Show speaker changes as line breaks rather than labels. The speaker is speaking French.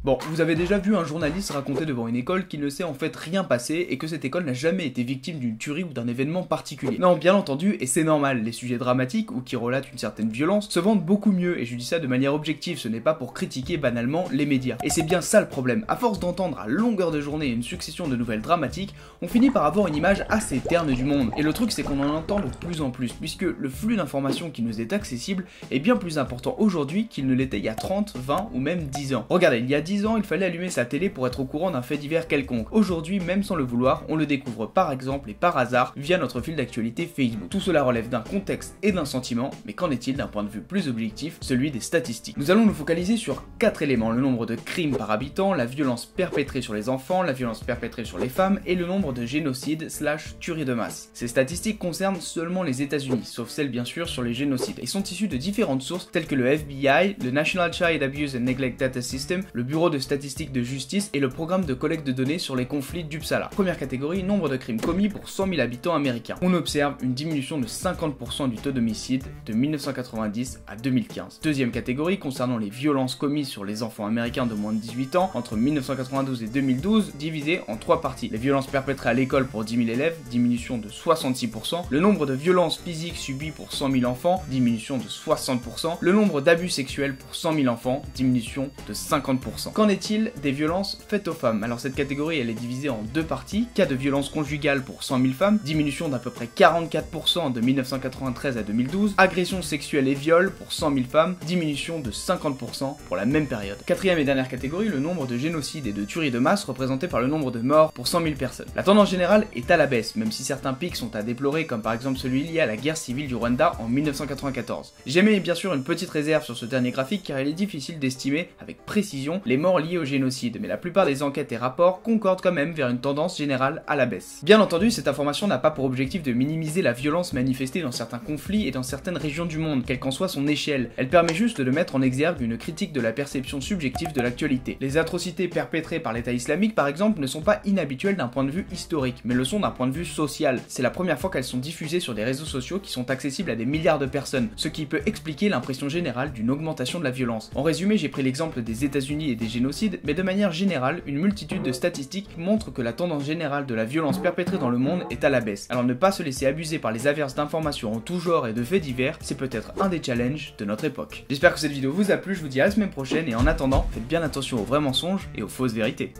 Bon, vous avez déjà vu un journaliste raconter devant une école qu'il ne s'est en fait rien passé et que cette école n'a jamais été victime d'une tuerie ou d'un événement particulier. Non, bien entendu, et c'est normal, les sujets dramatiques ou qui relatent une certaine violence se vendent beaucoup mieux, et je dis ça de manière objective, ce n'est pas pour critiquer banalement les médias. Et c'est bien ça le problème, à force d'entendre à longueur de journée une succession de nouvelles dramatiques, on finit par avoir une image assez terne du monde. Et le truc c'est qu'on en entend de plus en plus, puisque le flux d'informations qui nous est accessible est bien plus important aujourd'hui qu'il ne l'était il y a 30, 20 ou même 10 ans. Regardez, il y a 10 ans, il fallait allumer sa télé pour être au courant d'un fait divers quelconque. Aujourd'hui, même sans le vouloir, on le découvre par exemple et par hasard via notre fil d'actualité Facebook. Tout cela relève d'un contexte et d'un sentiment, mais qu'en est-il d'un point de vue plus objectif, celui des statistiques? Nous allons nous focaliser sur 4 éléments, le nombre de crimes par habitant, la violence perpétrée sur les enfants, la violence perpétrée sur les femmes et le nombre de génocides / tueries de masse. Ces statistiques concernent seulement les États-Unis, sauf celles bien sûr sur les génocides, et sont issues de différentes sources telles que le FBI, le National Child Abuse and Neglect Data System, le Bureau de statistiques de justice et le programme de collecte de données sur les conflits d'Uppsala. Première catégorie, nombre de crimes commis pour 100 000 habitants américains. On observe une diminution de 50% du taux d'homicide de 1990 à 2015. Deuxième catégorie, concernant les violences commises sur les enfants américains de moins de 18 ans entre 1992 et 2012, divisé en 3 parties. Les violences perpétrées à l'école pour 10 000 élèves, diminution de 66%. Le nombre de violences physiques subies pour 100 000 enfants, diminution de 60%. Le nombre d'abus sexuels pour 100 000 enfants, diminution de 50%. Qu'en est-il des violences faites aux femmes? Alors cette catégorie elle est divisée en 2 parties. Cas de violence conjugale pour 100 000 femmes, diminution d'à peu près 44% de 1993 à 2012. Agression sexuelle et viol pour 100 000 femmes, diminution de 50% pour la même période. Quatrième et dernière catégorie, le nombre de génocides et de tueries de masse représenté par le nombre de morts pour 100 000 personnes. La tendance générale est à la baisse, même si certains pics sont à déplorer, comme par exemple celui lié à la guerre civile du Rwanda en 1994. J'émets bien sûr une petite réserve sur ce dernier graphique car il est difficile d'estimer avec précision les morts liées au génocide, mais la plupart des enquêtes et rapports concordent quand même vers une tendance générale à la baisse. Bien entendu, cette information n'a pas pour objectif de minimiser la violence manifestée dans certains conflits et dans certaines régions du monde, quelle qu'en soit son échelle. Elle permet juste de mettre en exergue une critique de la perception subjective de l'actualité. Les atrocités perpétrées par l'État islamique par exemple ne sont pas inhabituelles d'un point de vue historique, mais le sont d'un point de vue social. C'est la première fois qu'elles sont diffusées sur des réseaux sociaux qui sont accessibles à des milliards de personnes, ce qui peut expliquer l'impression générale d'une augmentation de la violence. En résumé, j'ai pris l'exemple des États-Unis et des génocides, mais de manière générale, une multitude de statistiques montrent que la tendance générale de la violence perpétrée dans le monde est à la baisse. Alors ne pas se laisser abuser par les averses d'informations en tout genre et de faits divers, c'est peut-être un des challenges de notre époque. J'espère que cette vidéo vous a plu, je vous dis à la semaine prochaine et en attendant, faites bien attention aux vrais mensonges et aux fausses vérités.